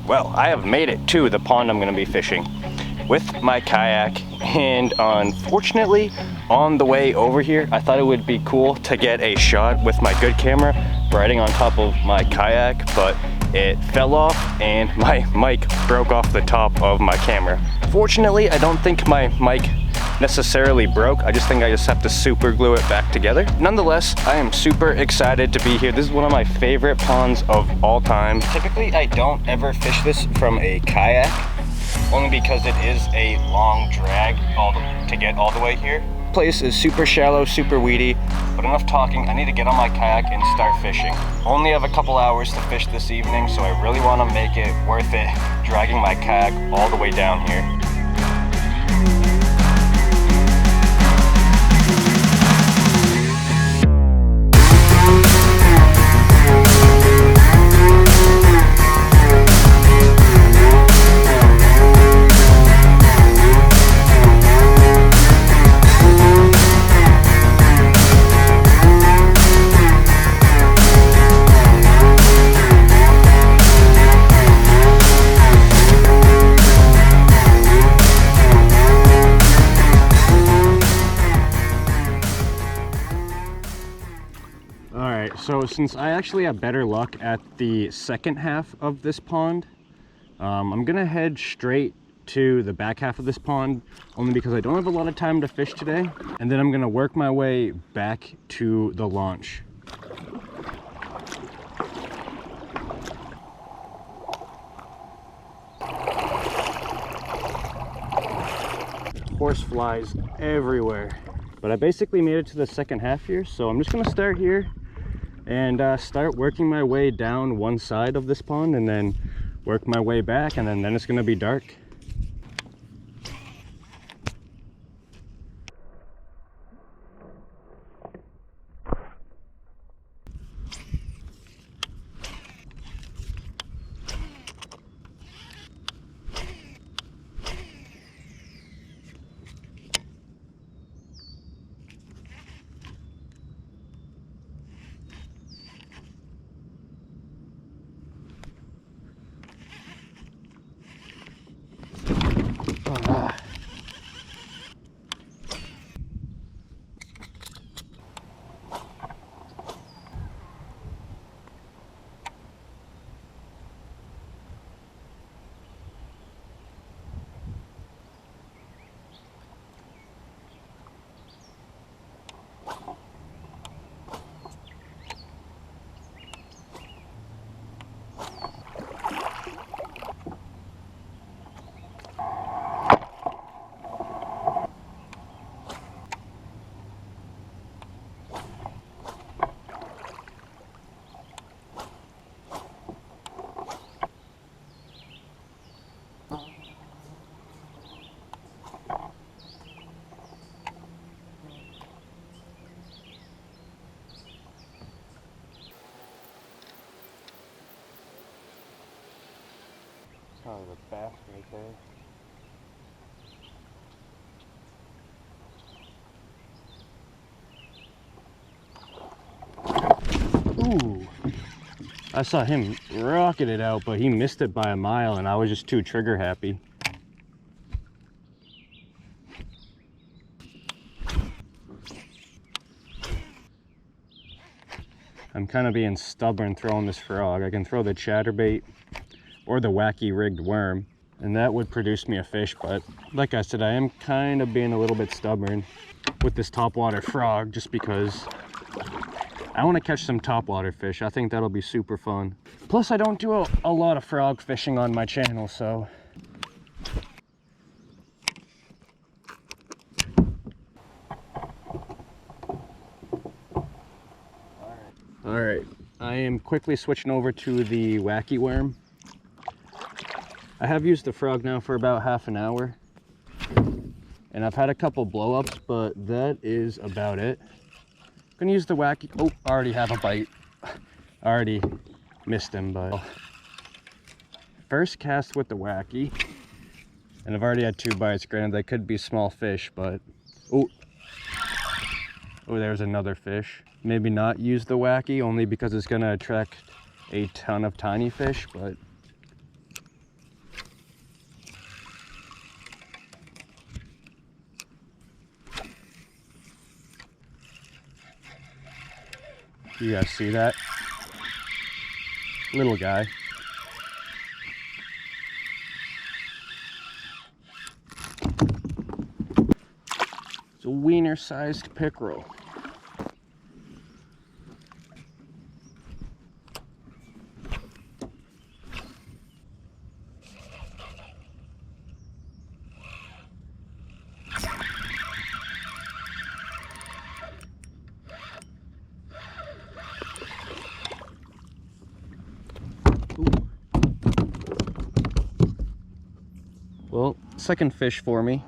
Well, I have made it to the pond I'm going to be fishing with my kayak, and unfortunately on the way over here I thought it would be cool to get a shot with my good camera riding on top of my kayak, but it fell off and my mic broke off the top of my camera. Fortunately, I don't think my mic necessarily broke. I just think I just have to super glue it back together. Nonetheless, I am super excited to be here. This is one of my favorite ponds of all time. Typically, I don't ever fish this from a kayak, only because it is a long drag to get all the way here. Place is super shallow, super weedy, but enough talking. I need to get on my kayak and start fishing. Only have a couple hours to fish this evening, so I really want to make it worth it dragging my kayak all the way down here. So since I actually have better luck at the second half of this pond, I'm gonna head straight to the back half of this pond, only because I don't have a lot of time to fish today. And then I'm gonna work my way back to the launch. Horse flies everywhere. But I basically made it to the second half here, so I'm just gonna start here and start working my way down one side of this pond and then work my way back, and then it's gonna be dark. Oh, the bass right there. Ooh, I saw him rocket it out, but he missed it by a mile and I was just too trigger happy. I'm kind of being stubborn throwing this frog. I can throw the chatterbait or the wacky rigged worm, and that would produce me a fish, but like I said, I am kind of being a little bit stubborn with this topwater frog just because I want to catch some topwater fish. I think that'll be super fun. Plus, I don't do a lot of frog fishing on my channel, so. All right, I am quickly switching over to the wacky worm. I have used the frog now for about half an hour, and I've had a couple blow-ups, but that is about it. I'm gonna use the wacky. Oh, I already have a bite. I already missed him, but first cast with the wacky. And I've already had 2 bites. Granted, they could be small fish, but... Oh, there's another fish. Maybe not use the Wacky, only because it's going to attract a ton of tiny fish, but... You guys see that? Little guy. It's a wiener-sized pickerel. Well, second fish for me.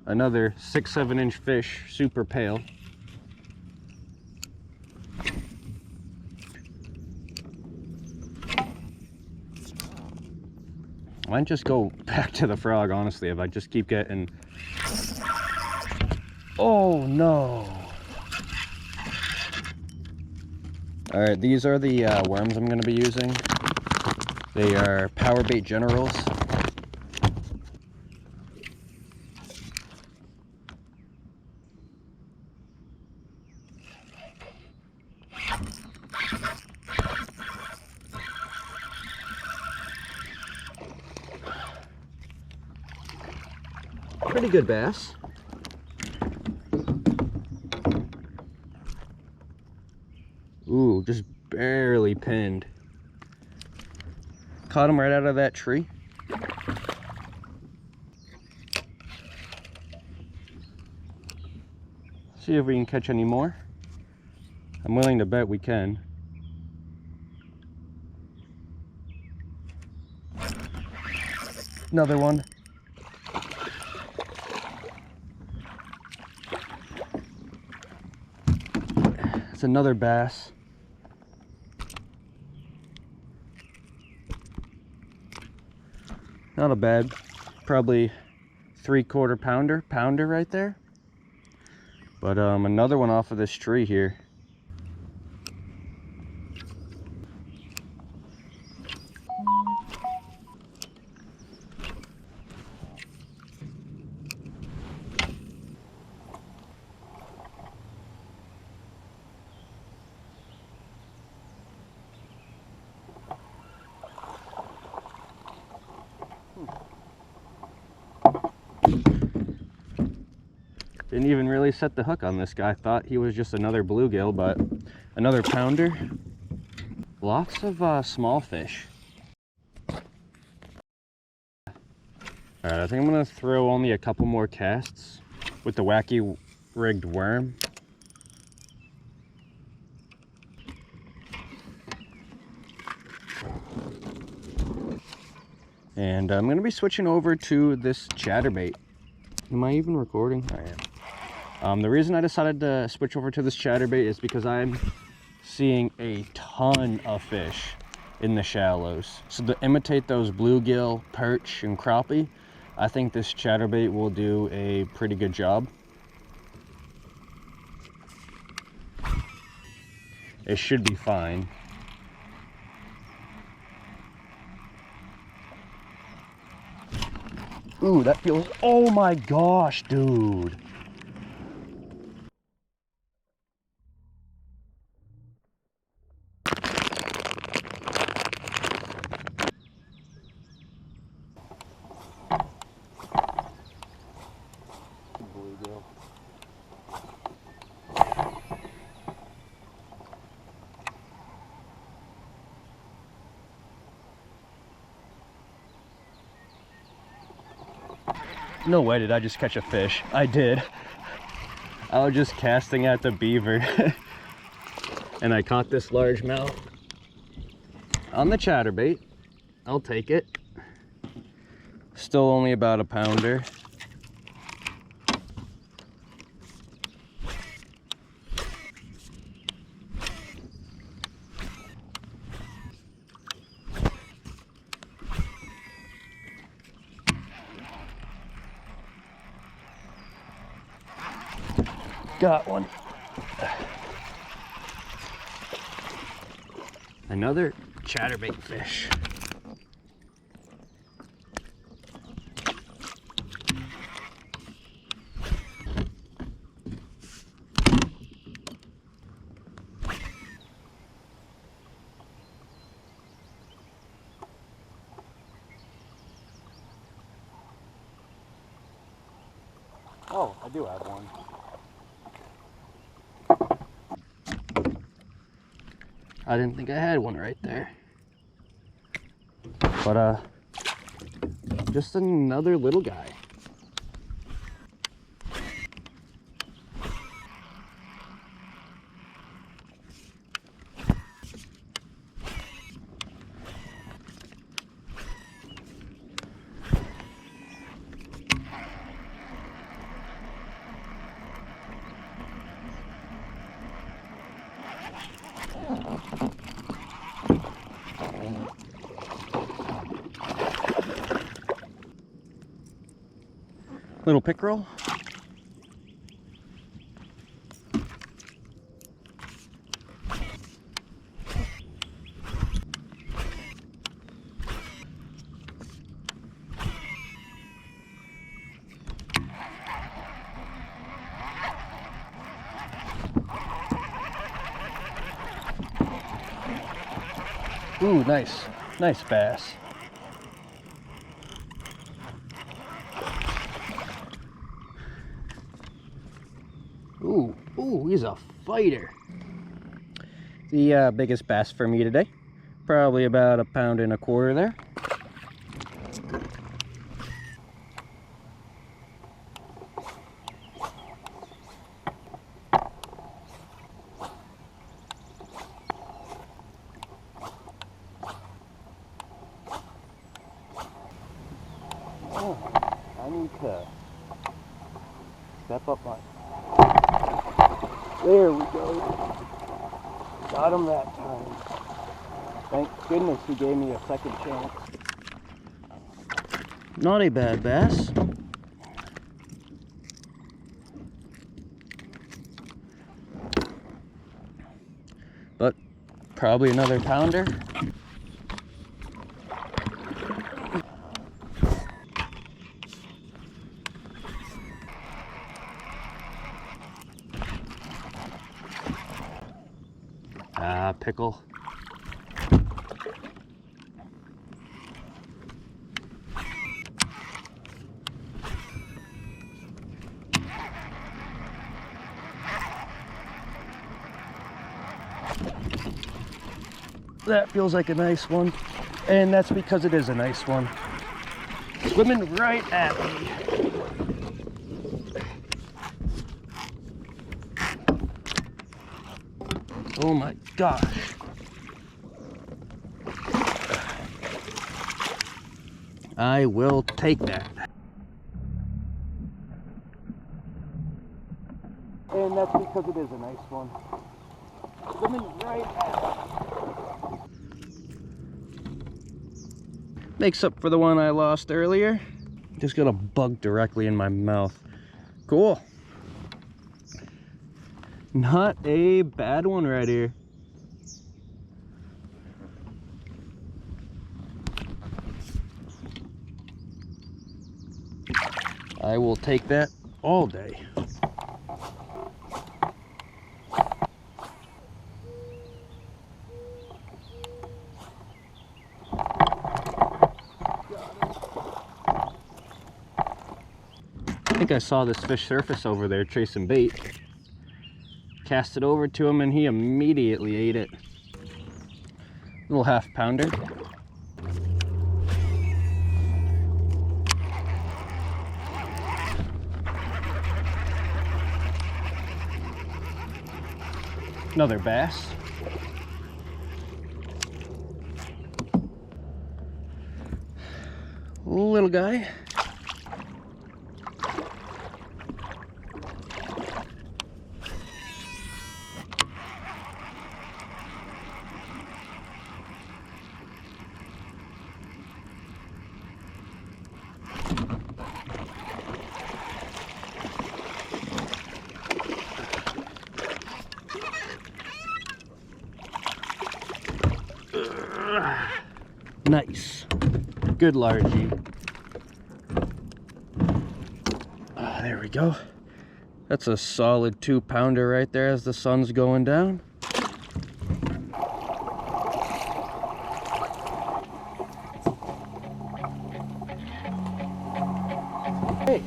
Another 6-7 inch fish, super pale. I might just go back to the frog, honestly, if I just keep getting... Oh no! Alright, these are the worms I'm going to be using. They are Powerbait Generals. Pretty good bass. Ooh, just barely pinned. Caught him right out of that tree. See if we can catch any more. I'm willing to bet we can. Another one. It's another bass. Not a bad, probably 3/4 pounder right there. But another one off of this tree here. Didn't even really set the hook on this guy. Thought he was just another bluegill, but another pounder. Lots of small fish. Alright, I think I'm gonna throw only a couple more casts with the Wacky rigged worm. And I'm gonna be switching over to this chatterbait. Am I even recording? I am. The reason I decided to switch over to this chatterbait is because I'm seeing a ton of fish in the shallows. So to imitate those bluegill, perch, and crappie, I think this chatterbait will do a pretty good job. It should be fine. Ooh, that feels, oh my gosh, dude. No way did I just catch a fish. I did. I was just casting at the beaver and I caught this largemouth on the chatterbait. I'll take it. Still only about a pounder. Got one. Another chatterbait fish. Oh, I do have one. I didn't think I had one right there. But just another little guy. Little pickerel. Ooh, nice bass. Ooh, he's a fighter. The biggest bass for me today. Probably about 1.25 pounds there. Oh, I need to step up my... There we go. Got him that time. Thank goodness he gave me a second chance. Not a bad bass. But probably another pounder. Pickle. That feels like a nice one, and that's because it is a nice one. Swimming right at me. Oh my gosh. I will take that. And that's because it is a nice one. Swimming right at me. Makes up for the one I lost earlier. Just got a bug directly in my mouth. Cool. Not a bad one right here. I will take that all day. I think I saw this fish surface over there chasing bait. Cast it over to him and he immediately ate it. Little 1/2 pounder. Another bass. Little guy. Nice. Good largie. Ah, there we go. That's a solid 2-pounder right there as the sun's going down. Hey,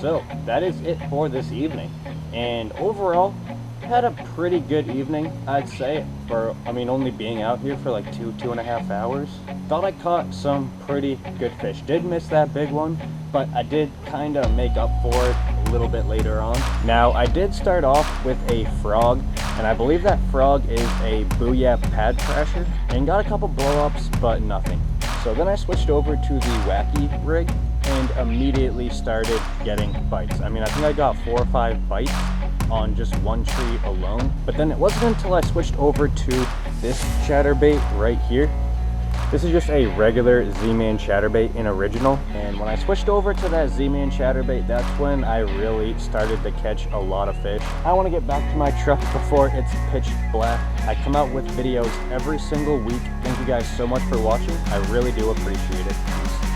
so that is it for this evening. And overall, had a pretty good evening, I'd say, for, only being out here for like 2.5 hours. Thought I caught some pretty good fish. Did miss that big one, but I did kind of make up for it a little bit later on. Now, I did start off with a frog, and I believe that frog is a Booyah pad crasher, and got a couple blow-ups, but nothing. So then I switched over to the Wacky rig, and immediately started getting bites. I think I got 4 or 5 bites on just one tree alone. But then it wasn't until I switched over to this chatterbait right here. This is just a regular Z-Man chatterbait in original. And when I switched over to that Z-Man chatterbait, that's when I really started to catch a lot of fish. I want to get back to my truck before it's pitch black. I come out with videos every single week. Thank you guys so much for watching. I really do appreciate it. Peace.